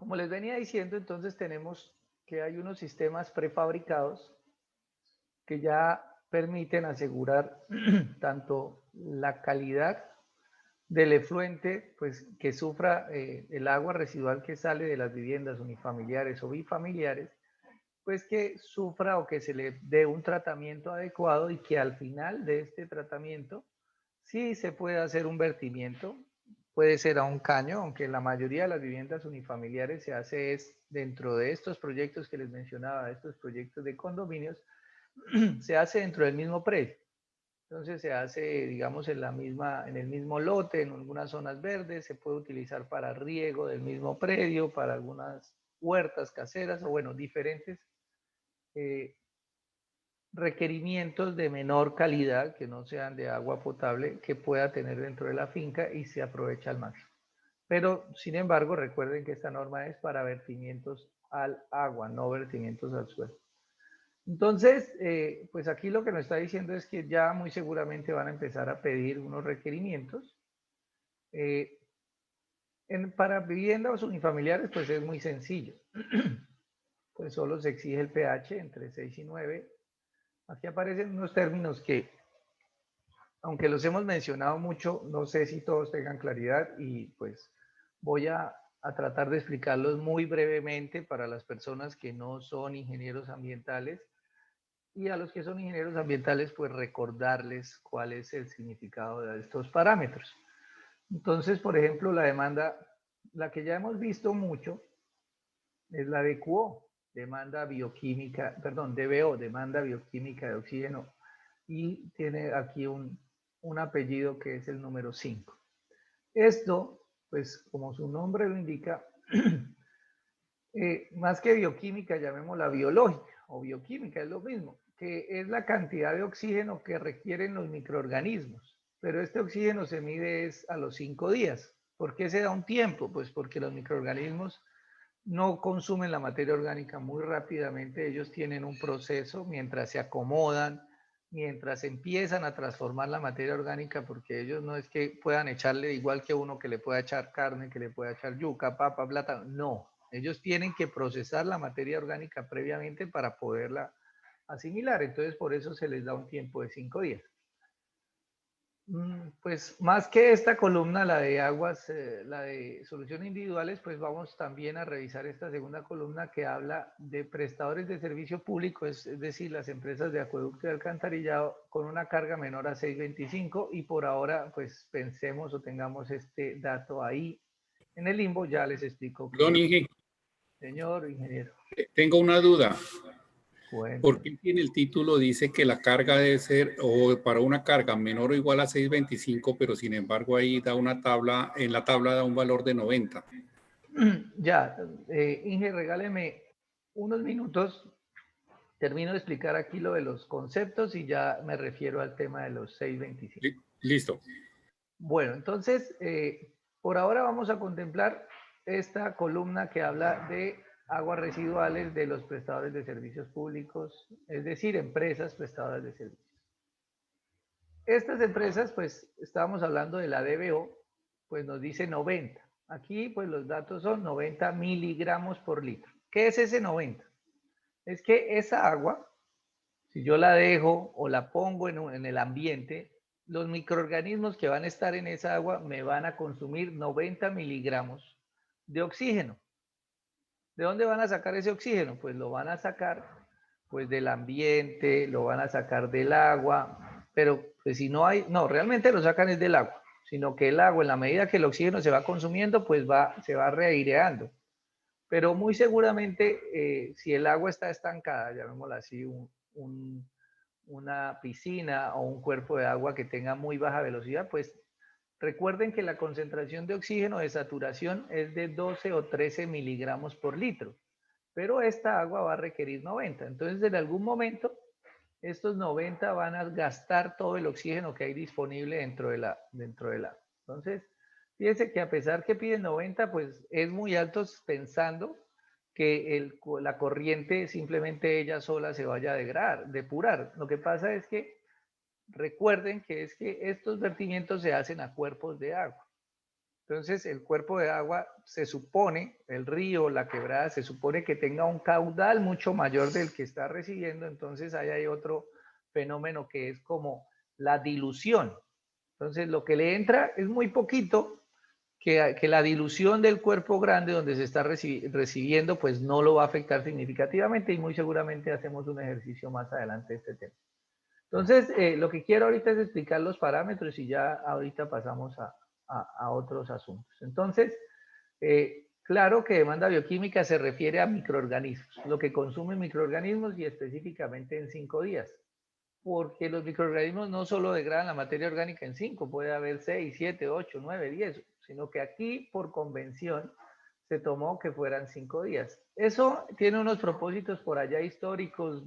Como les venía diciendo, entonces tenemos que hay unos sistemas prefabricados que ya permiten asegurar tanto la calidad del efluente, pues que sufra el agua residual que sale de las viviendas unifamiliares o bifamiliares, pues que sufra o que se le dé un tratamiento adecuado y que al final de este tratamiento sí se puede hacer un vertimiento, puede ser a un caño, aunque la mayoría de las viviendas unifamiliares se hace es dentro de estos proyectos que les mencionaba, estos proyectos de condominios, se hace dentro del mismo predio. Entonces se hace, digamos, en el mismo lote, en algunas zonas verdes, se puede utilizar para riego del mismo predio, para algunas huertas caseras o bueno, diferentes eh, requerimientos de menor calidad, que no sean de agua potable, que pueda tener dentro de la finca y se aprovecha al máximo. Pero, sin embargo, recuerden que esta norma es para vertimientos al agua, no vertimientos al suelo. Entonces, pues aquí lo que nos está diciendo es que ya muy seguramente van a empezar a pedir unos requerimientos. Eh, para viviendas unifamiliares, pues es muy sencillo. Pues solo se exige el pH entre 6 y 9. Aquí aparecen unos términos que, aunque los hemos mencionado mucho, no sé si todos tengan claridad y pues voy a tratar de explicarlos muy brevemente para las personas que no son ingenieros ambientales y a los que son ingenieros ambientales, pues recordarles cuál es el significado de estos parámetros. Entonces, por ejemplo, la demanda, la que ya hemos visto mucho, es la de QO, demanda bioquímica, perdón, DBO, demanda bioquímica de oxígeno, y tiene aquí un apellido que es el número 5. Esto, pues como su nombre lo indica, más que bioquímica, llamémosla biológica o bioquímica, es lo mismo, que es la cantidad de oxígeno que requieren los microorganismos. Pero este oxígeno se mide es a los 5 días. ¿Por qué se da un tiempo? Pues porque los microorganismos no consumen la materia orgánica muy rápidamente, ellos tienen un proceso mientras se acomodan, mientras empiezan a transformar la materia orgánica, porque ellos no es que puedan echarle igual que uno que le pueda echar carne, que le pueda echar yuca, papa, plátano, no, ellos tienen que procesar la materia orgánica previamente para poderla asimilar, entonces por eso se les da un tiempo de 5 días. Pues más que esta columna, la de aguas, la de soluciones individuales, pues vamos también a revisar esta segunda columna que habla de prestadores de servicio público, es decir, las empresas de acueducto y alcantarillado con una carga menor a 625 y por ahora pues pensemos o tengamos este dato ahí en el limbo, ya les explico Don que, Inge, señor ingeniero, tengo una duda. ¿Por cuénteme. qué en el título dice que la carga debe ser, o para una carga menor o igual a 625, pero sin embargo ahí da una tabla, en la tabla da un valor de 90? Ya, Inge, regáleme unos minutos. Termino de explicar aquí lo de los conceptos y ya me refiero al tema de los 625. Listo. Bueno, entonces, por ahora vamos a contemplar esta columna que habla de aguas residuales de los prestadores de servicios públicos, es decir, empresas prestadoras de servicios. Estas empresas, pues, estábamos hablando de la DBO, pues nos dice 90. Aquí, pues, los datos son 90 miligramos por litro. ¿Qué es ese 90? Es que esa agua, si yo la dejo o la pongo en el ambiente, los microorganismos que van a estar en esa agua me van a consumir 90 miligramos de oxígeno. ¿De dónde van a sacar ese oxígeno? Pues lo van a sacar pues del ambiente, lo van a sacar del agua, pero pues si no hay, no, realmente lo sacan es del agua, sino que el agua en la medida que el oxígeno se va consumiendo, pues se va reaireando. Pero muy seguramente si el agua está estancada, llamémosla así, una piscina o un cuerpo de agua que tenga muy baja velocidad, pues recuerden que la concentración de oxígeno de saturación es de 12 o 13 miligramos por litro, pero esta agua va a requerir 90. Entonces, en algún momento, estos 90 van a gastar todo el oxígeno que hay disponible dentro del agua. Entonces, fíjense que a pesar que piden 90, pues es muy alto pensando que la corriente simplemente ella sola se vaya a depurar. Lo que pasa es que recuerden que es que estos vertimientos se hacen a cuerpos de agua. Entonces, el cuerpo de agua se supone, el río, la quebrada, se supone que tenga un caudal mucho mayor del que está recibiendo. Entonces, ahí hay otro fenómeno que es como la dilución. Entonces, lo que le entra es muy poquito, que la dilución del cuerpo grande donde se está recibiendo, pues no lo va a afectar significativamente, y muy seguramente hacemos un ejercicio más adelante de este tema. Entonces, lo que quiero ahorita es explicar los parámetros y ya ahorita pasamos a otros asuntos. Entonces, claro que demanda bioquímica se refiere a microorganismos, lo que consumen microorganismos y específicamente en 5 días. Porque los microorganismos no solo degradan la materia orgánica en 5, puede haber 6, 7, 8, 9, 10, sino que aquí por convención se tomó que fueran 5 días. Eso tiene unos propósitos por allá históricos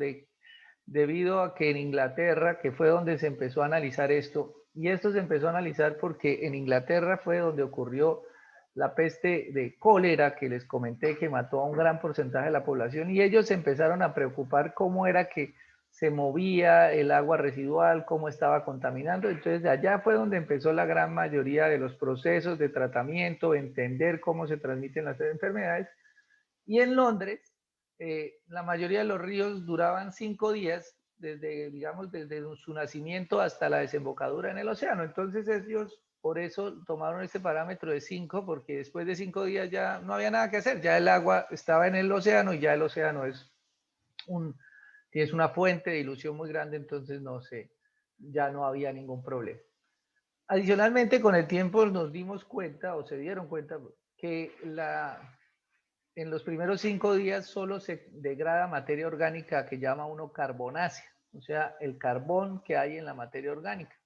debido a que en Inglaterra, que fue donde se empezó a analizar esto, y esto se empezó a analizar porque en Inglaterra fue donde ocurrió la peste de cólera que les comenté, que mató a un gran porcentaje de la población, y ellos se empezaron a preocupar cómo era que se movía el agua residual, cómo estaba contaminando. Entonces de allá fue donde empezó la gran mayoría de los procesos de tratamiento, entender cómo se transmiten las enfermedades. Y en Londres, la mayoría de los ríos duraban 5 días, desde, digamos, desde su nacimiento hasta la desembocadura en el océano. Entonces ellos por eso tomaron este parámetro de 5, porque después de 5 días ya no había nada que hacer, ya el agua estaba en el océano y ya el océano es una fuente de dilución muy grande, entonces no sé, ya no había ningún problema. Adicionalmente, con el tiempo nos dimos cuenta, o se dieron cuenta, que en los primeros 5 días solo se degrada materia orgánica que llama uno carbonácea, o sea, el carbón que hay en la materia orgánica.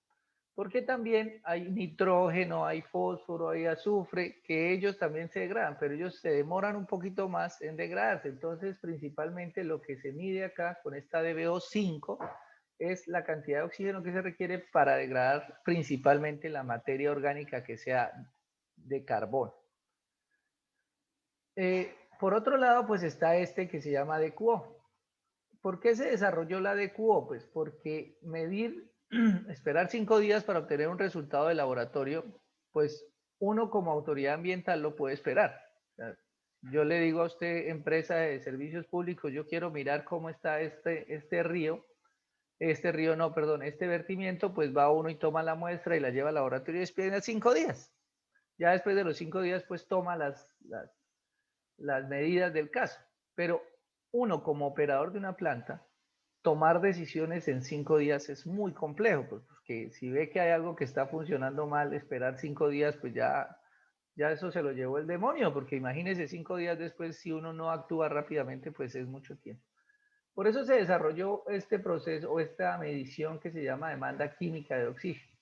Porque también hay nitrógeno, hay fósforo, hay azufre, que ellos también se degradan, pero ellos se demoran un poquito más en degradarse. Entonces, principalmente lo que se mide acá con esta DBO5 es la cantidad de oxígeno que se requiere para degradar principalmente la materia orgánica que sea de carbón. Por otro lado, pues está este que se llama DQO. ¿Por qué se desarrolló la DQO? Pues porque medir, esperar 5 días para obtener un resultado de laboratorio, pues uno como autoridad ambiental lo puede esperar. O sea, yo le digo a usted, empresa de servicios públicos, yo quiero mirar cómo está este río no, perdón, este vertimiento, pues va uno y toma la muestra y la lleva al laboratorio y espera 5 días. Ya después de los 5 días, pues toma las medidas del caso. Pero uno como operador de una planta, tomar decisiones en 5 días es muy complejo, porque si ve que hay algo que está funcionando mal, esperar 5 días, pues ya eso se lo llevó el demonio, porque imagínese 5 días después, si uno no actúa rápidamente, pues es mucho tiempo. Por eso se desarrolló este proceso o esta medición que se llama demanda química de oxígeno.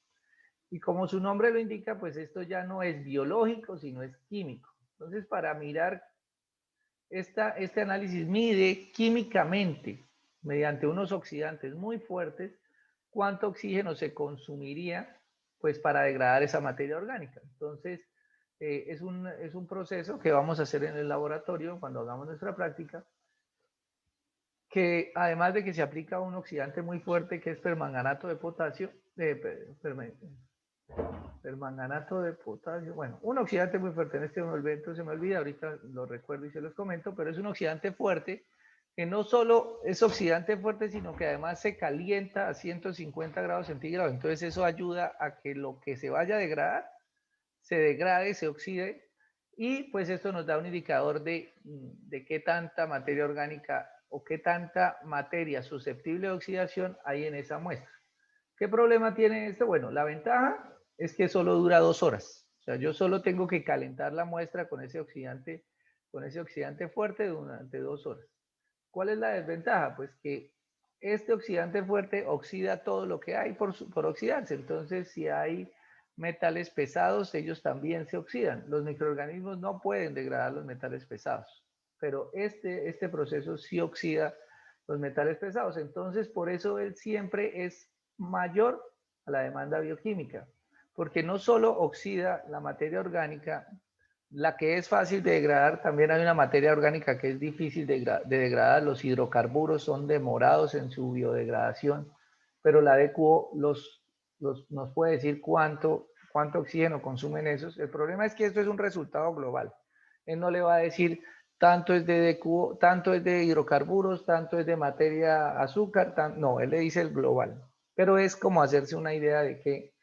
Y como su nombre lo indica, pues esto ya no es biológico, sino es químico. Entonces, para mirar este análisis mide químicamente, mediante unos oxidantes muy fuertes, cuánto oxígeno se consumiría pues, para degradar esa materia orgánica. Entonces, es un proceso que vamos a hacer en el laboratorio cuando hagamos nuestra práctica, que además de que se aplica un oxidante muy fuerte que es permanganato de potasio, permanganato de potasio, bueno, un oxidante muy fuerte, en este momento se me olvida, ahorita lo recuerdo y se los comento, pero es un oxidante fuerte que no solo es oxidante fuerte, sino que además se calienta a 150 grados centígrados, entonces eso ayuda a que lo que se vaya a degradar, se degrade, se oxide, y pues esto nos da un indicador de qué tanta materia orgánica o qué tanta materia susceptible de oxidación hay en esa muestra. ¿Qué problema tiene esto? Bueno, la ventaja es que solo dura 2 horas. O sea, yo solo tengo que calentar la muestra con ese oxidante fuerte durante 2 horas. ¿Cuál es la desventaja? Pues que este oxidante fuerte oxida todo lo que hay por oxidarse. Entonces, si hay metales pesados, ellos también se oxidan. Los microorganismos no pueden degradar los metales pesados, pero este proceso sí oxida los metales pesados. Entonces, por eso él siempre es mayor a la demanda bioquímica, porque no solo oxida la materia orgánica, la que es fácil de degradar, también hay una materia orgánica que es difícil de degradar. Los hidrocarburos son demorados en su biodegradación, pero la DQO nos puede decir cuánto cuánto oxígeno consumen esos. El problema es que esto es un resultado global. Él no le va a decir tanto es de DQ, tanto es de hidrocarburos, tanto es de materia azúcar, no, él le dice el global. Pero es como hacerse una idea de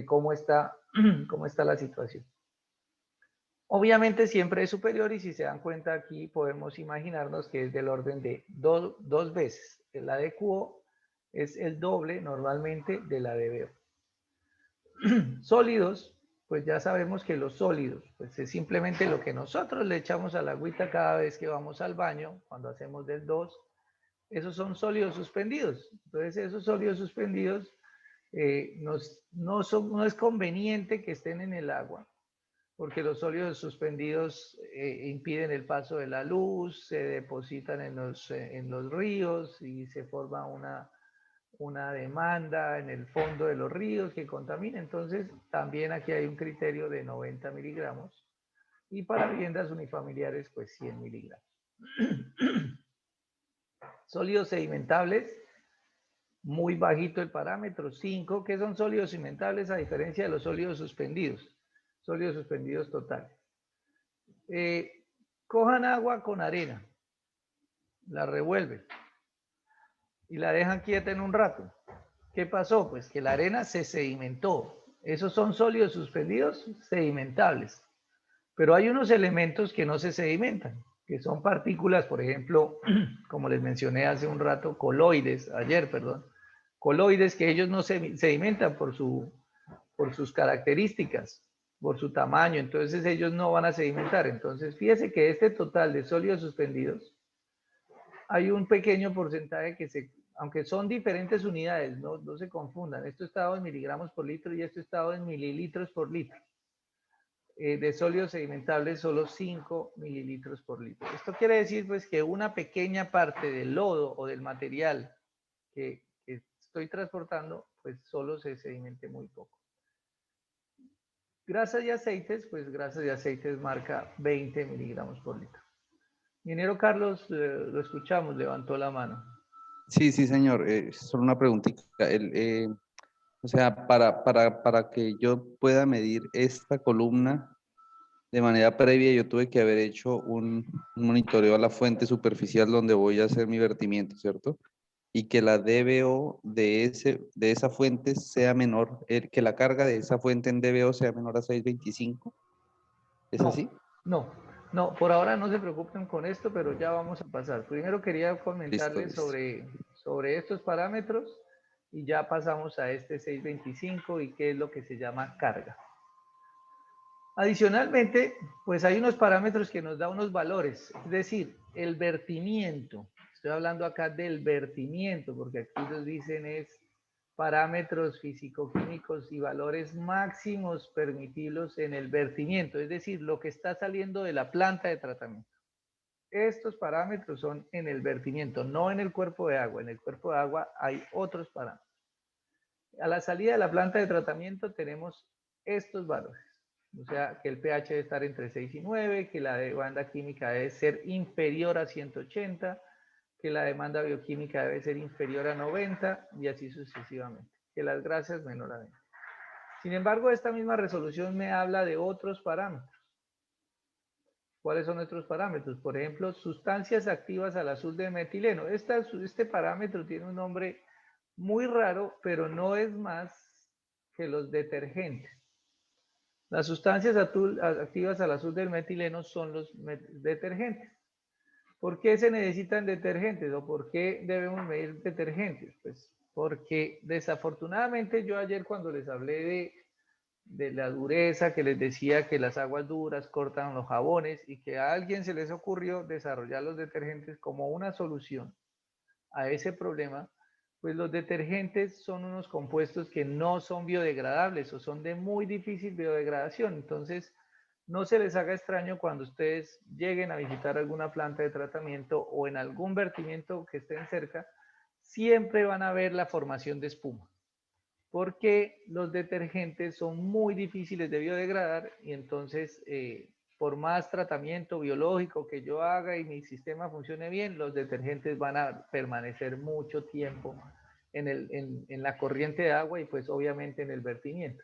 cómo está, cómo está la situación. Obviamente siempre es superior y si se dan cuenta aquí podemos imaginarnos que es del orden de dos veces. La de QO es el doble normalmente de la de BO. Sólidos, pues ya sabemos que los sólidos, pues es simplemente lo que nosotros le echamos a la agüita cada vez que vamos al baño, cuando hacemos del 2, esos son sólidos suspendidos. Entonces esos sólidos suspendidos no es conveniente que estén en el agua, porque los sólidos suspendidos impiden el paso de la luz, se depositan en los ríos y se forma una demanda en el fondo de los ríos que contamina. Entonces, también aquí hay un criterio de 90 miligramos y para viviendas unifamiliares, pues 100 miligramos. Sólidos sedimentables, muy bajito el parámetro, 5, que son sólidos sedimentables a diferencia de los sólidos suspendidos totales. Cojan agua con arena, la revuelven y la dejan quieta en un rato. ¿Qué pasó? Pues que la arena se sedimentó. Esos son sólidos suspendidos sedimentables. Pero hay unos elementos que no se sedimentan, que son partículas, por ejemplo, como les mencioné hace un rato, ayer, coloides que ellos no se sedimentan por sus características, por su tamaño, entonces ellos no van a sedimentar. Entonces, fíjese que este total de sólidos suspendidos, hay un pequeño porcentaje aunque son diferentes unidades, no se confundan, esto está dado en miligramos por litro y esto está dado en mililitros por litro. De sólidos sedimentables solo 5 mililitros por litro. Esto quiere decir pues que una pequeña parte del lodo o del material que estoy transportando, pues solo se sedimente muy poco. Grasas y aceites, pues grasas y aceites marca 20 miligramos por litro. Ingeniero Carlos, lo escuchamos, levantó la mano. Sí, sí, señor. Solo una preguntita. O sea, para que yo pueda medir esta columna de manera previa, yo tuve que haber hecho un monitoreo a la fuente superficial donde voy a hacer mi vertimiento, ¿cierto? Y que la DBO de esa fuente sea menor, que la carga de esa fuente en DBO sea menor a 625. ¿Es así? No, por ahora no se preocupen con esto, pero ya vamos a pasar. Primero quería comentarles Listo. sobre estos parámetros y ya pasamos a este 625 y qué es lo que se llama carga. Adicionalmente, pues hay unos parámetros que nos da unos valores, es decir, el vertimiento. Estoy hablando acá del vertimiento, porque aquí nos dicen es parámetros físico-químicos y valores máximos permitidos en el vertimiento, es decir, lo que está saliendo de la planta de tratamiento. Estos parámetros son en el vertimiento, no en el cuerpo de agua. En el cuerpo de agua hay otros parámetros. A la salida de la planta de tratamiento tenemos estos valores. O sea, que el pH debe estar entre 6 y 9, que la demanda química debe ser inferior a 180, que la demanda bioquímica debe ser inferior a 90 y así sucesivamente, que las grasas menor a 20. Sin embargo, esta misma resolución me habla de otros parámetros. ¿Cuáles son nuestros parámetros? Por ejemplo, sustancias activas al azul de metileno. Este parámetro tiene un nombre muy raro, pero no es más que los detergentes. Las sustancias activas al azul del metileno son los detergentes. ¿Por qué se necesitan detergentes o por qué debemos medir detergentes? Pues porque desafortunadamente yo ayer cuando les hablé de la dureza, que les decía que las aguas duras cortan los jabones y que a alguien se les ocurrió desarrollar los detergentes como una solución a ese problema, pues los detergentes son unos compuestos que no son biodegradables o son de muy difícil biodegradación. Entonces, no se les haga extraño cuando ustedes lleguen a visitar alguna planta de tratamiento o en algún vertimiento que estén cerca, siempre van a ver la formación de espuma. Porque los detergentes son muy difíciles de biodegradar y entonces por más tratamiento biológico que yo haga y mi sistema funcione bien, los detergentes van a permanecer mucho tiempo en la corriente de agua y pues obviamente en el vertimiento.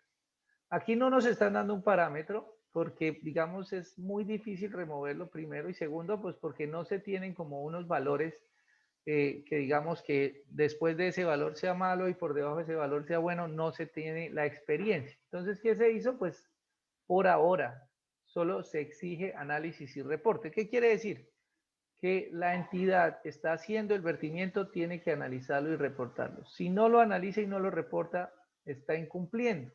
Aquí no nos están dando un parámetro porque, digamos, es muy difícil removerlo primero y segundo, pues porque no se tienen como unos valores que digamos que después de ese valor sea malo y por debajo de ese valor sea bueno, no se tiene la experiencia. Entonces, ¿qué se hizo? Pues por ahora solo se exige análisis y reporte. ¿Qué quiere decir? Que la entidad que está haciendo el vertimiento tiene que analizarlo y reportarlo. Si no lo analiza y no lo reporta, está incumpliendo.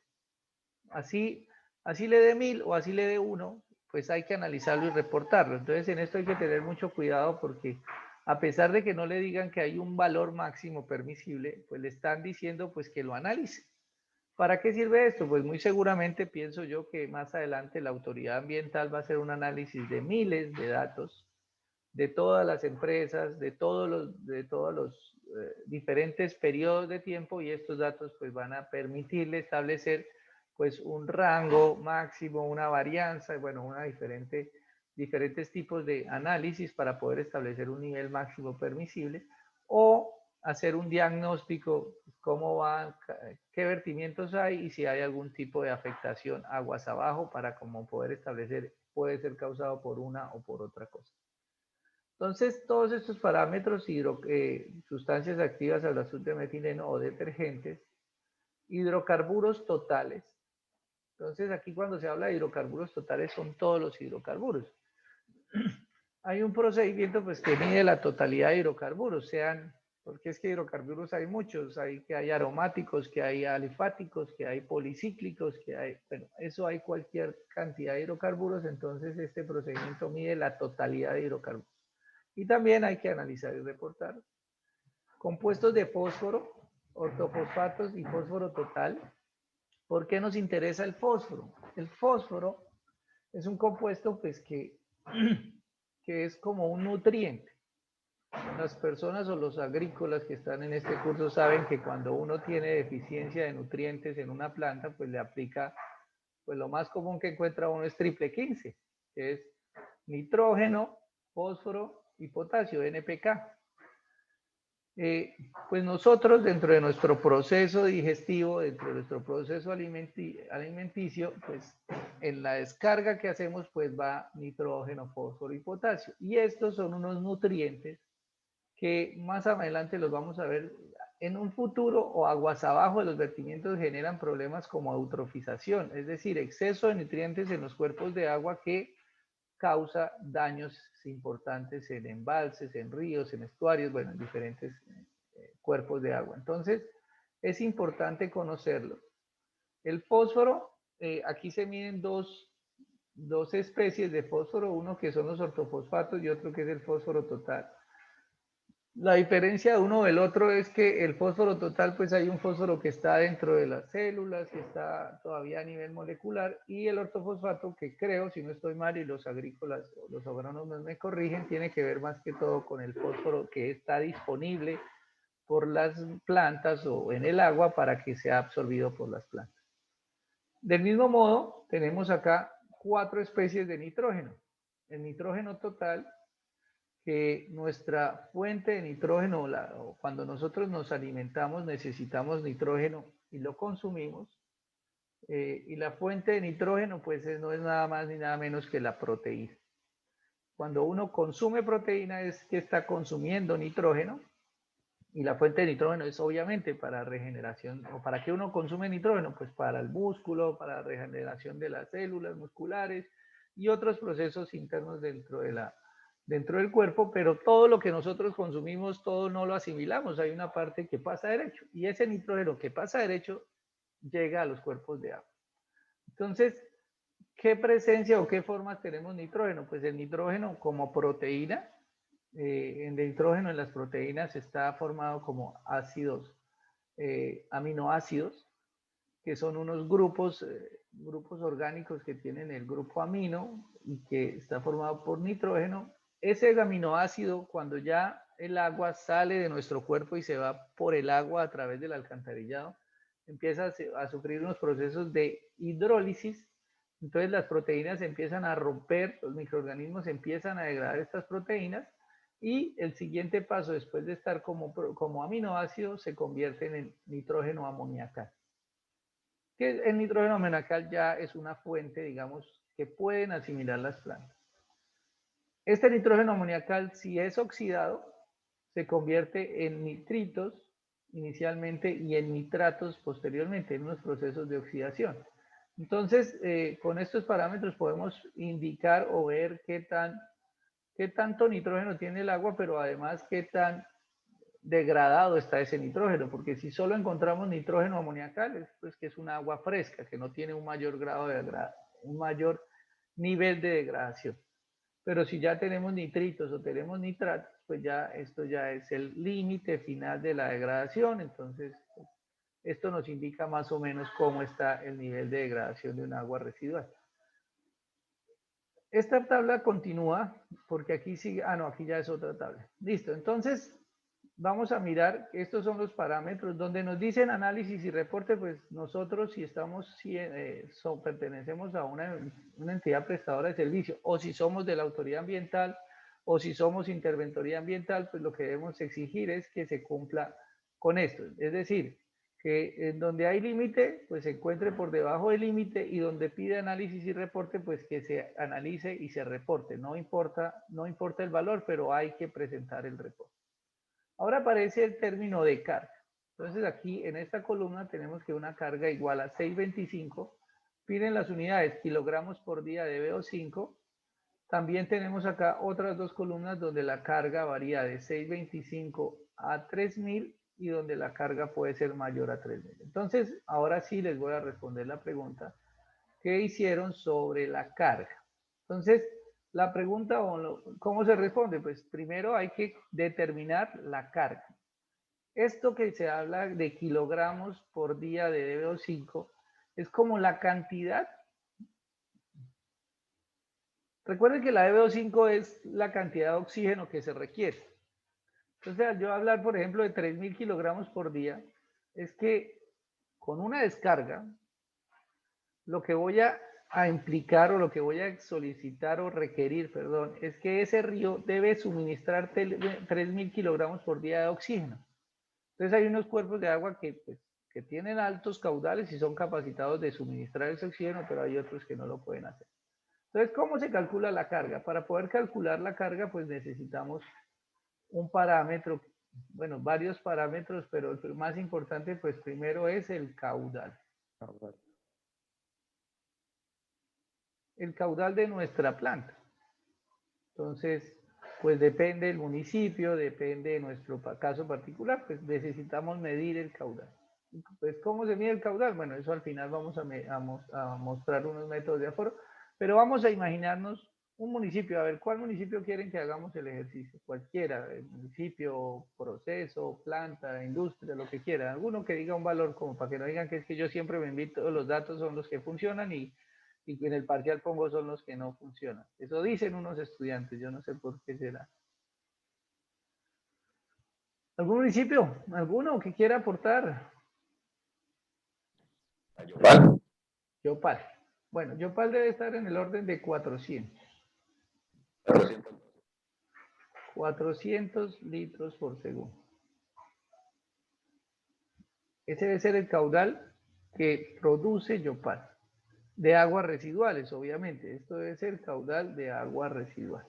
Así, así le dé 1000 o así le dé 1, pues hay que analizarlo y reportarlo. Entonces en esto hay que tener mucho cuidado porque a pesar de que no le digan que hay un valor máximo permisible, pues le están diciendo pues que lo analice. ¿Para qué sirve esto? Pues muy seguramente pienso yo que más adelante la autoridad ambiental va a hacer un análisis de miles de datos de todas las empresas, de todos los diferentes periodos de tiempo y estos datos pues van a permitirle establecer pues un rango máximo, una varianza, bueno, diferentes tipos de análisis para poder establecer un nivel máximo permisible o hacer un diagnóstico, cómo van, qué vertimientos hay y si hay algún tipo de afectación aguas abajo para como poder establecer, puede ser causado por una o por otra cosa. Entonces, todos estos parámetros, sustancias activas al azufre de metileno o detergentes, hidrocarburos totales. Entonces, aquí cuando se habla de hidrocarburos totales son todos los hidrocarburos. Hay un procedimiento pues, que mide la totalidad de hidrocarburos, porque es que hidrocarburos hay muchos, hay aromáticos, que hay alifáticos, que hay policíclicos, bueno, eso hay cualquier cantidad de hidrocarburos, entonces este procedimiento mide la totalidad de hidrocarburos. Y también hay que analizar y reportar compuestos de fósforo, ortofosfatos y fósforo total. ¿Por qué nos interesa el fósforo? El fósforo es un compuesto pues, que es como un nutriente. Las personas o los agrícolas que están en este curso saben que cuando uno tiene deficiencia de nutrientes en una planta, pues le aplica, pues lo más común que encuentra uno es triple 15, que es nitrógeno, fósforo y potasio, NPK. Pues nosotros dentro de nuestro proceso digestivo, dentro de nuestro proceso alimenticio, pues en la descarga que hacemos pues va nitrógeno, fósforo y potasio. Y estos son unos nutrientes que más adelante los vamos a ver en un futuro o aguas abajo de los vertimientos generan problemas como eutrofización, es decir, exceso de nutrientes en los cuerpos de agua que causa daños importantes en embalses, en ríos, en estuarios, bueno, en diferentes cuerpos de agua. Entonces, es importante conocerlo. El fósforo, aquí se miden dos especies de fósforo, uno que son los ortofosfatos y otro que es el fósforo total. La diferencia de uno del otro es que el fósforo total, pues hay un fósforo que está dentro de las células, que está todavía a nivel molecular, y el ortofosfato, que creo, si no estoy mal, y los agrícolas, los agrónomos me corrigen, tiene que ver más que todo con el fósforo que está disponible por las plantas o en el agua para que sea absorbido por las plantas. Del mismo modo, tenemos acá 4 especies de nitrógeno. El nitrógeno total, que nuestra fuente de nitrógeno, cuando nosotros nos alimentamos necesitamos nitrógeno y lo consumimos, y la fuente de nitrógeno pues no es nada más ni nada menos que la proteína. Cuando uno consume proteína es que está consumiendo nitrógeno, y la fuente de nitrógeno es obviamente para regeneración, o para qué uno consume nitrógeno, pues para el músculo, para la regeneración de las células musculares y otros procesos internos dentro del cuerpo, pero todo lo que nosotros consumimos, todo no lo asimilamos, hay una parte que pasa derecho, y ese nitrógeno que pasa derecho llega a los cuerpos de agua. Entonces, ¿qué presencia o qué formas tenemos nitrógeno? Pues el nitrógeno como proteína, el nitrógeno en las proteínas está formado como ácidos, aminoácidos, que son unos grupos orgánicos que tienen el grupo amino y que está formado por nitrógeno. Ese aminoácido, cuando ya el agua sale de nuestro cuerpo y se va por el agua a través del alcantarillado, empieza a sufrir unos procesos de hidrólisis. Entonces las proteínas empiezan a romper, los microorganismos empiezan a degradar estas proteínas y el siguiente paso, después de estar como aminoácido, se convierte en el nitrógeno amoniacal. que el nitrógeno amoniacal ya es una fuente, digamos, que pueden asimilar las plantas. Este nitrógeno amoniacal, si es oxidado, se convierte en nitritos inicialmente y en nitratos posteriormente, en unos procesos de oxidación. Entonces, con estos parámetros podemos indicar o ver qué tanto nitrógeno tiene el agua, pero además qué tan degradado está ese nitrógeno, porque si solo encontramos nitrógeno amoniacal, es pues que es un agua fresca, que no tiene un mayor grado de un mayor nivel de degradación. Pero si ya tenemos nitritos o tenemos nitratos, pues ya esto ya es el límite final de la degradación, entonces esto nos indica más o menos cómo está el nivel de degradación de un agua residual. Esta tabla continúa porque aquí sigue, no, aquí ya es otra tabla. Listo, entonces vamos a mirar, estos son los parámetros donde nos dicen análisis y reporte, pues nosotros si estamos, pertenecemos a una entidad prestadora de servicio, o si somos de la autoridad ambiental, o si somos interventoría ambiental, pues lo que debemos exigir es que se cumpla con esto. Es decir, que en donde hay límite, pues se encuentre por debajo del límite, y donde pide análisis y reporte, pues que se analice y se reporte. No importa el valor, pero hay que presentar el reporte. Ahora aparece el término de carga. Entonces aquí en esta columna tenemos que una carga igual a 625. Piden las unidades kilogramos por día de VO5. También tenemos acá otras dos columnas donde la carga varía de 625 a 3000 y donde la carga puede ser mayor a 3000. Entonces ahora sí les voy a responder la pregunta que hicieron sobre la carga. Entonces, la pregunta, ¿cómo se responde? Pues primero hay que determinar la carga. Esto que se habla de kilogramos por día de DBO5 es como la cantidad. Recuerden que la DBO5 es la cantidad de oxígeno que se requiere. Entonces, al yo hablar, por ejemplo, de 3000 kilogramos por día, es que con una descarga, lo que voy a implicar o lo que voy a solicitar o requerir, perdón, es que ese río debe suministrar 3000 kilogramos por día de oxígeno. Entonces hay unos cuerpos de agua que tienen altos caudales y son capacitados de suministrar ese oxígeno, pero hay otros que no lo pueden hacer. Entonces, ¿cómo se calcula la carga? Para poder calcular la carga, pues necesitamos un parámetro, bueno, varios parámetros, pero el más importante, pues primero es el caudal. El caudal de nuestra planta. Entonces, pues depende del municipio, depende de nuestro caso particular, pues necesitamos medir el caudal. Pues, ¿cómo se mide el caudal? Bueno, eso al final vamos a mostrar unos métodos de aforo, pero vamos a imaginarnos un municipio. A ver, ¿cuál municipio quieren que hagamos el ejercicio? Cualquiera, el municipio, proceso, planta, industria, lo que quiera. Alguno que diga un valor, como para que no digan que es que yo siempre me invito, los datos son los que funcionan y en el parcial pongo son los que no funcionan. Eso dicen unos estudiantes, yo no sé por qué será. ¿Algún municipio? ¿Alguno que quiera aportar? Yopal. Yopal. Bueno, Yopal debe estar en el orden de 400. 400 litros por segundo. Ese debe ser el caudal que produce Yopal. De aguas residuales, obviamente. Esto debe ser caudal de agua residual.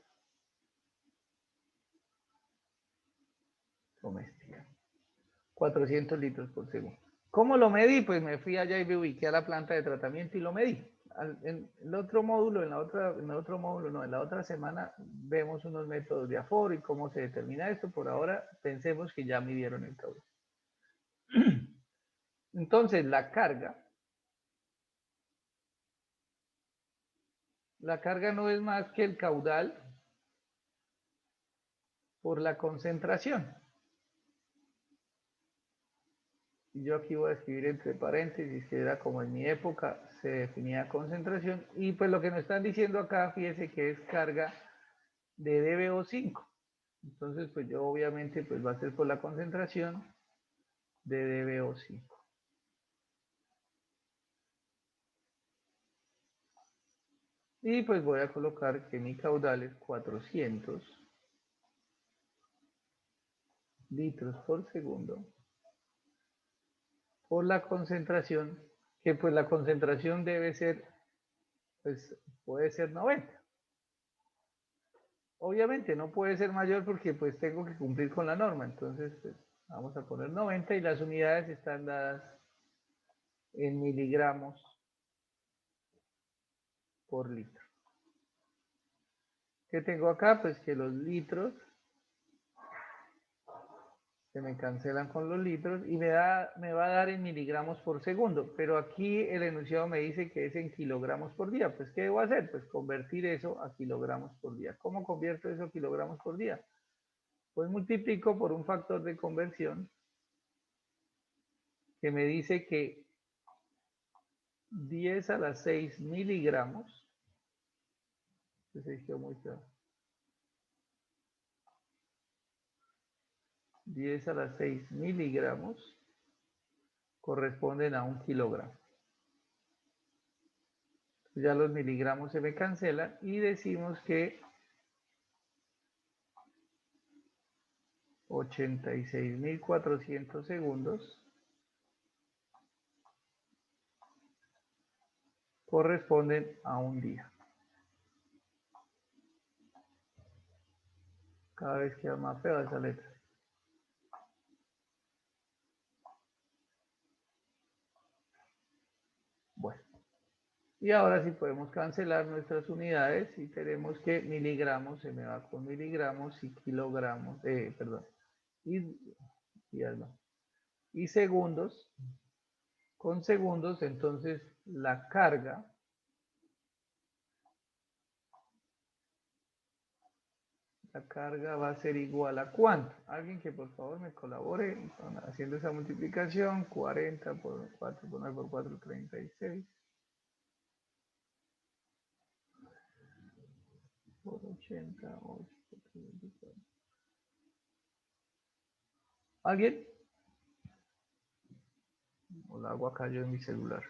Doméstica. 400 litros por segundo. ¿Cómo lo medí? Pues me fui allá y me ubiqué a la planta de tratamiento y lo medí. En el otro módulo, en la otra semana vemos unos métodos de aforo y cómo se determina esto. Por ahora pensemos que ya midieron el caudal. Entonces la carga no es más que el caudal por la concentración. Y yo aquí voy a escribir entre paréntesis que era como en mi época se definía concentración, y pues lo que nos están diciendo acá, fíjese que es carga de DBO5. Entonces pues yo obviamente pues va a ser por la concentración de DBO5. Y pues voy a colocar que mi caudal es 400 litros por segundo por la concentración, que pues la concentración debe ser, pues puede ser 90. Obviamente no puede ser mayor porque pues tengo que cumplir con la norma, entonces pues, vamos a poner 90 y las unidades están dadas en miligramos por litro. ¿Qué tengo acá? Pues que los litros se me cancelan con los litros y me va a dar en miligramos por segundo, pero aquí el enunciado me dice que es en kilogramos por día. Pues ¿qué debo hacer? Pues convertir eso a kilogramos por día. ¿Cómo convierto eso a kilogramos por día? Pues multiplico por un factor de conversión que me dice que 10 a la 6 miligramos, se quedó muy claro, 10 a la 6 miligramos corresponden a 1 kilogramo. Ya los miligramos se me cancelan y decimos que 86.400 segundos corresponden a un día. Cada vez queda más fea esa letra. Bueno, y ahora sí podemos cancelar nuestras unidades y tenemos que miligramos se me va con miligramos y kilogramos, perdón, y segundos con segundos, entonces la carga va a ser igual a ¿cuánto? Alguien que por favor me colabore haciendo esa multiplicación. 40 por 4 por 9 por 4, 36. Por 80, 8, 24. ¿Alguien? O la agua cayó en mi celular.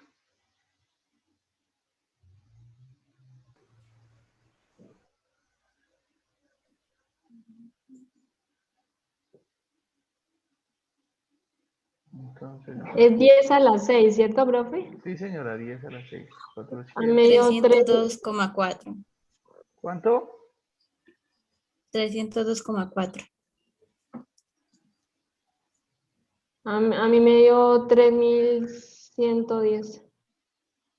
Entonces, Es 10 a las 6, ¿cierto, profe? sí, señora, 10 a las 6. A 400. mí me dio 302,4. ¿Cuánto? 302,4. A mí me dio 3110.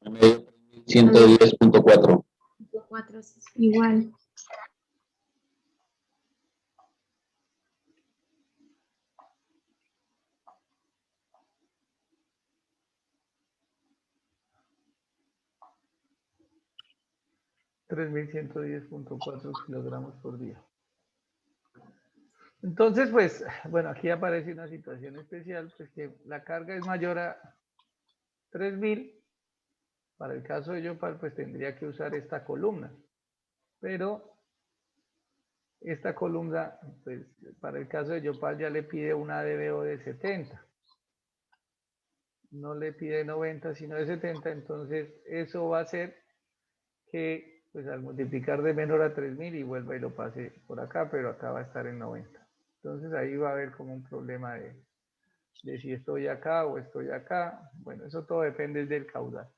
110.4. Igual. $3.110.4 kilogramos por día. Entonces, pues, bueno, aquí aparece una situación especial, pues que la carga es mayor a 3.000. Para el caso de Yopal, pues tendría que usar esta columna. Pero esta columna, pues, para el caso de Yopal ya le pide una DBO de 70. No le pide 90, sino de 70. Entonces, eso va a hacer que, pues, al multiplicar de menor a 3.000 y vuelva y lo pase por acá, pero acá va a estar en 90. Entonces, ahí va a haber como un problema de si estoy acá o estoy acá. Bueno, eso todo depende del caudal.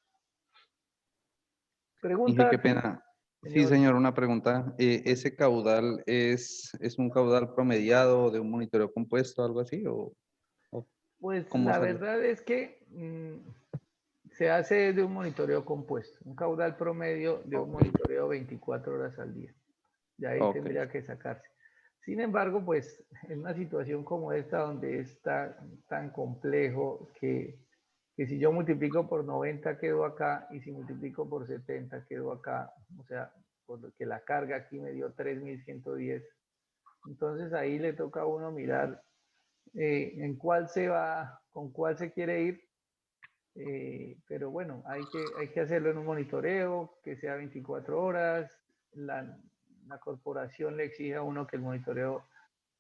Pregunta. Inge, qué pena. Sí, señor, una pregunta. ¿Ese caudal es un caudal promediado de un monitoreo compuesto, algo así? Pues cómo la sale? verdad es que se hace de un monitoreo compuesto, un caudal promedio de un monitoreo 24 horas al día. De ahí Ok. tendría que sacarse. Sin embargo, pues en una situación como esta, donde está tan complejo que si yo multiplico por 90 quedo acá, y si multiplico por 70 quedo acá, o sea, porque la carga aquí me dio 3.110. Entonces ahí le toca a uno mirar en cuál se va, con cuál se quiere ir. Pero bueno, hay que hacerlo en un monitoreo que sea 24 horas. La corporación le exige a uno que el monitoreo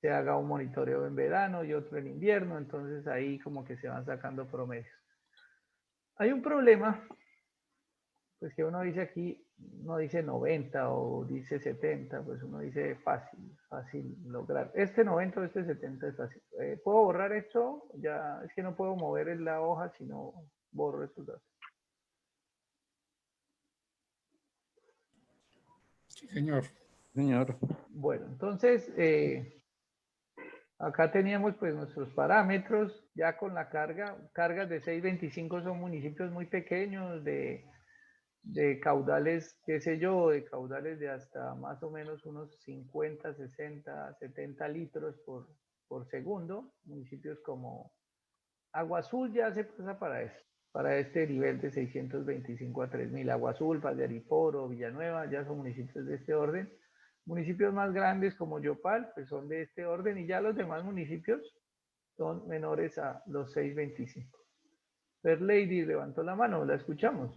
se haga un monitoreo en verano y otro en invierno, entonces ahí como que se van sacando promedios. Hay un problema, pues que uno dice aquí, no dice 90 o dice 70, pues uno dice fácil lograr. Este 90 o este 70 es fácil. ¿Puedo borrar esto? Ya es que no puedo mover en la hoja si no borro estos datos. Sí, señor. Señor. Bueno, entonces, acá teníamos pues nuestros parámetros, ya con la carga, cargas de 625 son municipios muy pequeños, de caudales, qué sé yo, de caudales de hasta más o menos unos 50, 60, 70 litros por segundo, municipios como Agua Azul ya se pasa para eso, para este nivel de 625 a 3000. Agua Azul, Pallariporo, Villanueva, ya son municipios de este orden. Municipios más grandes como Yopal, pues son de este orden, y ya los demás municipios son menores a los 625. Fair Lady levantó la mano, la escuchamos.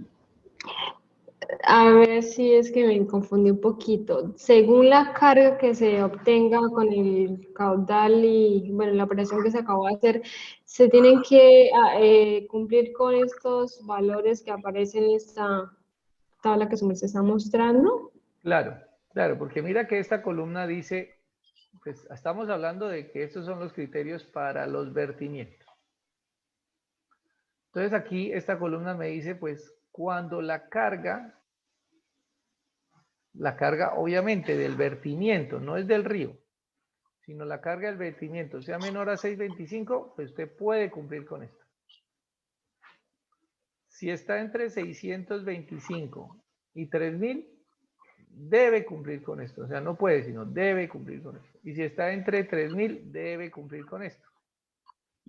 A ver si es que me confundí un poquito. Según la carga que se obtenga con el caudal y, bueno, la operación que se acabó de hacer, se tienen que cumplir con estos valores que aparecen en esta tabla que se está mostrando. Claro, claro, porque mira que esta columna dice, pues estamos hablando de que estos son los criterios para los vertimientos. Entonces aquí esta columna me dice, pues, cuando la carga obviamente del vertimiento, no es del río, sino la carga del vertimiento sea menor a 625, pues usted puede cumplir con esto. Si está entre 625 y 3000, debe cumplir con esto. O sea, no puede, sino debe cumplir con esto. Y si está entre 3000, debe cumplir con esto.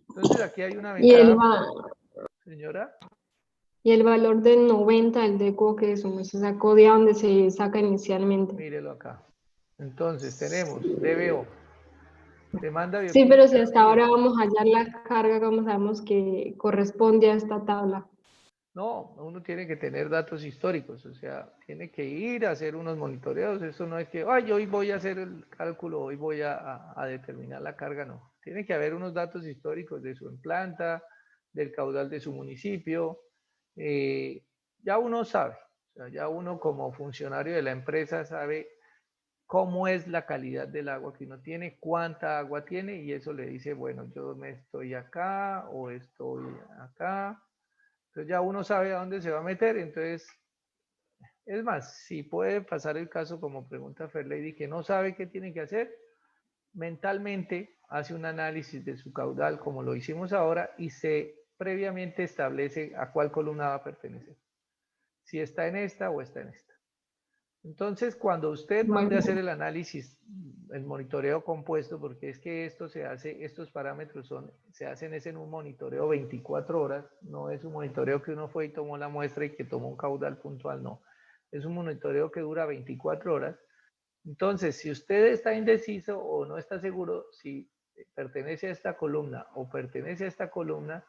Entonces aquí hay una ventaja, señora. Y el valor de 90, el DECO que se sacó de donde se saca inicialmente. Mírelo acá. Entonces tenemos DBO. Demanda Sí, bioquímica. pero si hasta ahora vamos a hallar la carga, como sabemos que corresponde a esta tabla. No, uno tiene que tener datos históricos, o sea, tiene que ir a hacer unos monitoreos. Eso no es que, ay, hoy voy a hacer el cálculo, hoy voy a determinar la carga, no. Tiene que haber unos datos históricos de su planta, del caudal de su municipio. Ya uno sabe, o sea, ya uno como funcionario de la empresa sabe cómo es la calidad del agua que uno tiene, cuánta agua tiene, y eso le dice, bueno, yo me estoy acá o estoy acá. Entonces ya uno sabe a dónde se va a meter. Entonces, es más, si puede pasar el caso como pregunta Fairlady, que no sabe qué tiene que hacer, mentalmente hace un análisis de su caudal como lo hicimos ahora y se previamente establece a cuál columna va a pertenecer, si está en esta o está en esta. Entonces, cuando usted mande a hacer el análisis, el monitoreo compuesto, porque es que esto se hace, estos parámetros se hacen en un monitoreo 24 horas, no es un monitoreo que uno fue y tomó la muestra y que tomó un caudal puntual, no. Es un monitoreo que dura 24 horas. Entonces, si usted está indeciso o no está seguro si pertenece a esta columna o pertenece a esta columna,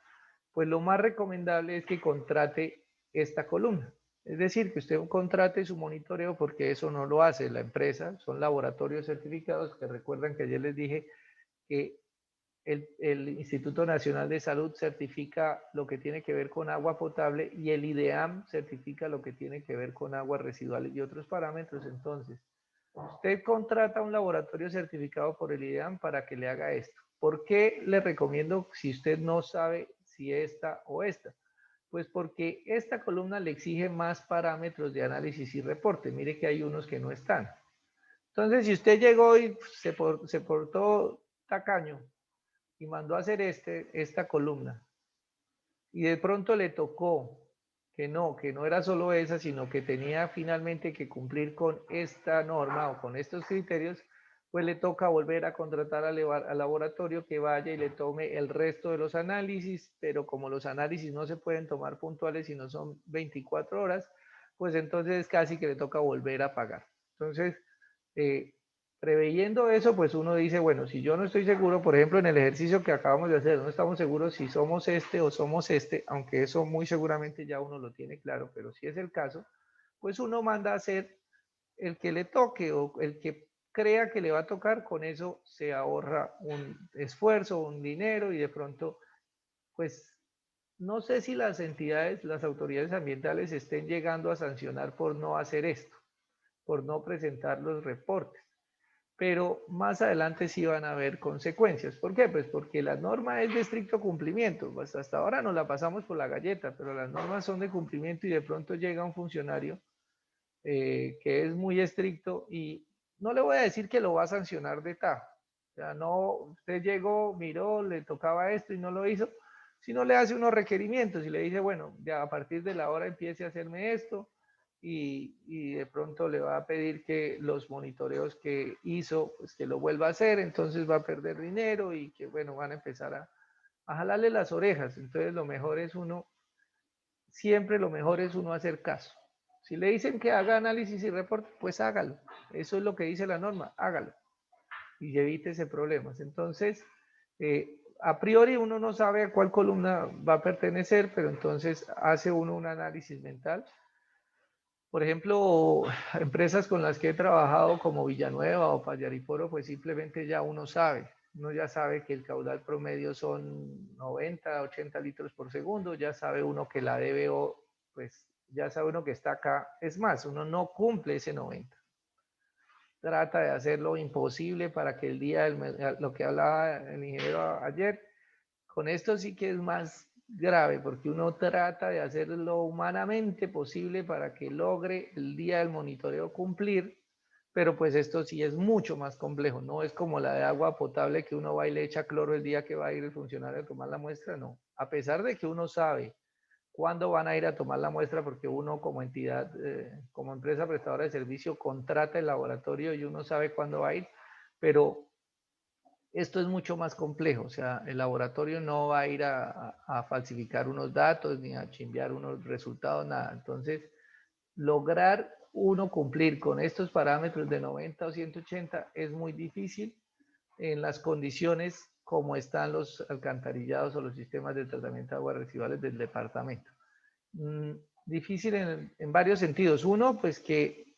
pues lo más recomendable es que contrate esta columna. Es decir, que usted contrate su monitoreo, porque eso no lo hace la empresa, son laboratorios certificados, que recuerdan que ayer les dije que el Instituto Nacional de Salud certifica lo que tiene que ver con agua potable y el IDEAM certifica lo que tiene que ver con aguas residuales y otros parámetros. Entonces, usted contrata un laboratorio certificado por el IDEAM para que le haga esto. ¿Por qué le recomiendo si usted no sabe si esta o esta? Pues porque esta columna le exige más parámetros de análisis y reporte. Mire que hay unos que no están. Entonces, si usted llegó y se portó tacaño y mandó a hacer esta columna y de pronto le tocó que no era solo esa, sino que tenía finalmente que cumplir con esta norma o con estos criterios, pues le toca volver a contratar al laboratorio que vaya y le tome el resto de los análisis, pero como los análisis no se pueden tomar puntuales sino son 24 horas, pues entonces casi que le toca volver a pagar. Entonces, preveyendo eso, pues uno dice, bueno, si yo no estoy seguro, por ejemplo, en el ejercicio que acabamos de hacer, no estamos seguros si somos este o somos este, aunque eso muy seguramente ya uno lo tiene claro, pero si es el caso, pues uno manda a hacer el que le toque o el que crea que le va a tocar, con eso se ahorra un esfuerzo, un dinero y de pronto, pues no sé si las entidades, las autoridades ambientales estén llegando a sancionar por no hacer esto, por no presentar los reportes. Pero más adelante sí van a haber consecuencias. ¿Por qué? Pues porque la norma es de estricto cumplimiento. Pues hasta ahora nos la pasamos por la galleta, pero las normas son de cumplimiento y de pronto llega un funcionario que es muy estricto y no le voy a decir que lo va a sancionar de tajo. O sea, no, usted llegó, miró, le tocaba esto y no lo hizo, sino le hace unos requerimientos y le dice, bueno, ya a partir de la hora empiece a hacerme esto y de pronto le va a pedir que los monitoreos que hizo, pues que lo vuelva a hacer, entonces va a perder dinero y que, bueno, van a empezar a jalarle las orejas. Entonces lo mejor es uno, siempre lo mejor es uno hacer caso. Si le dicen que haga análisis y reporte, pues hágalo. Eso es lo que dice la norma, hágalo. Y evítese problemas. Entonces, a priori uno no sabe a cuál columna va a pertenecer, pero entonces hace uno un análisis mental. Por ejemplo, empresas con las que he trabajado como Villanueva o Pallariporo, pues simplemente ya uno ya sabe que el caudal promedio son 90, 80 litros por segundo, ya sabe uno que la DBO, pues ya sabe uno que está acá. Es más, uno no cumple ese 90. Trata de hacer lo imposible para que el día, lo que hablaba el ingeniero ayer, con esto sí que es más grave, porque uno trata de hacer lo humanamente posible para que logre el día del monitoreo cumplir, pero pues esto sí es mucho más complejo, no es como la de agua potable que uno va y le echa cloro el día que va a ir el funcionario a tomar la muestra, no. A pesar de que uno sabe cuándo van a ir a tomar la muestra, porque uno como entidad, como empresa prestadora de servicio, contrata el laboratorio y uno sabe cuándo va a ir, pero esto es mucho más complejo, o sea, el laboratorio no va a ir a falsificar unos datos ni a chimbear unos resultados, nada. Entonces, lograr uno cumplir con estos parámetros de 90 o 180 es muy difícil en las condiciones como están los alcantarillados o los sistemas de tratamiento de aguas residuales del departamento. Difícil en varios sentidos. Uno, pues que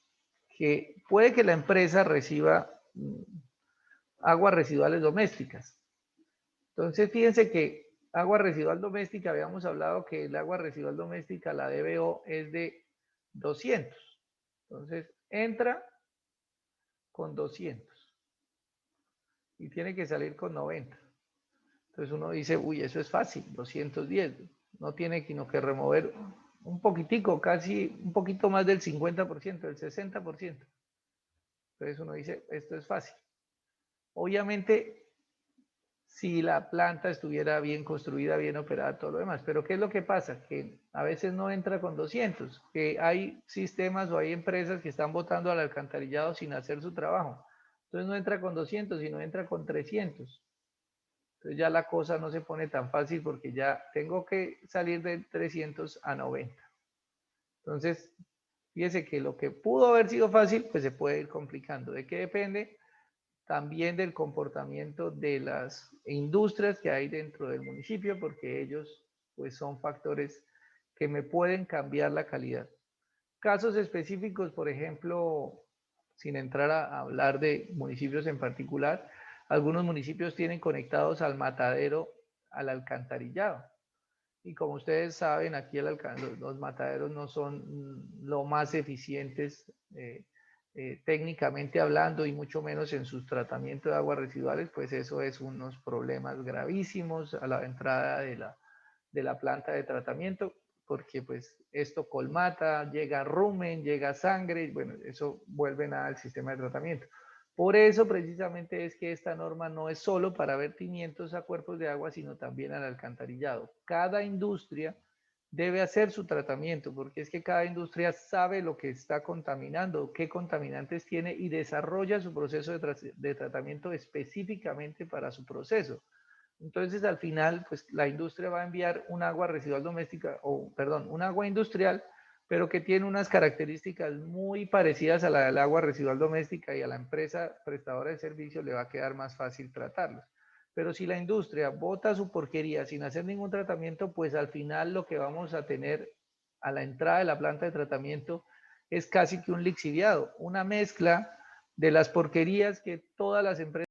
puede que la empresa reciba aguas residuales domésticas. Entonces, fíjense que agua residual doméstica, habíamos hablado que el agua residual doméstica, la DBO, es de 200. Entonces, entra con 200 y tiene que salir con 90. Entonces uno dice, uy, eso es fácil, 210. No tiene sino que remover un poquitico, casi un poquito más del 50%, del 60%. Entonces uno dice, esto es fácil. Obviamente, si la planta estuviera bien construida, bien operada, todo lo demás. Pero ¿qué es lo que pasa? Que a veces no entra con 200, que hay sistemas o hay empresas que están botando al alcantarillado sin hacer su trabajo. Entonces no entra con 200, sino entra con 300. Entonces ya la cosa no se pone tan fácil porque ya tengo que salir de 300 a 90. Entonces, fíjese que lo que pudo haber sido fácil, pues se puede ir complicando. ¿De qué depende? También del comportamiento de las industrias que hay dentro del municipio, porque ellos pues son factores que me pueden cambiar la calidad. Casos específicos, por ejemplo, sin entrar a hablar de municipios en particular, algunos municipios tienen conectados al matadero, al alcantarillado. Y como ustedes saben, aquí los mataderos no son lo más eficientes técnicamente hablando y mucho menos en sus tratamientos de aguas residuales, pues eso es unos problemas gravísimos a la entrada de la planta de tratamiento, porque pues esto colmata, llega rumen, llega sangre, y bueno, eso vuelve nada al sistema de tratamiento. Por eso precisamente es que esta norma no es solo para vertimientos a cuerpos de agua, sino también al alcantarillado. Cada industria debe hacer su tratamiento, porque es que cada industria sabe lo que está contaminando, qué contaminantes tiene y desarrolla su proceso de tratamiento específicamente para su proceso. Entonces, al final, pues la industria va a enviar un agua residual doméstica, o perdón, un agua industrial, pero que tiene unas características muy parecidas a la del agua residual doméstica y a la empresa prestadora de servicios le va a quedar más fácil tratarlos. Pero si la industria bota su porquería sin hacer ningún tratamiento, pues al final lo que vamos a tener a la entrada de la planta de tratamiento es casi que un lixiviado, una mezcla de las porquerías que todas las empresas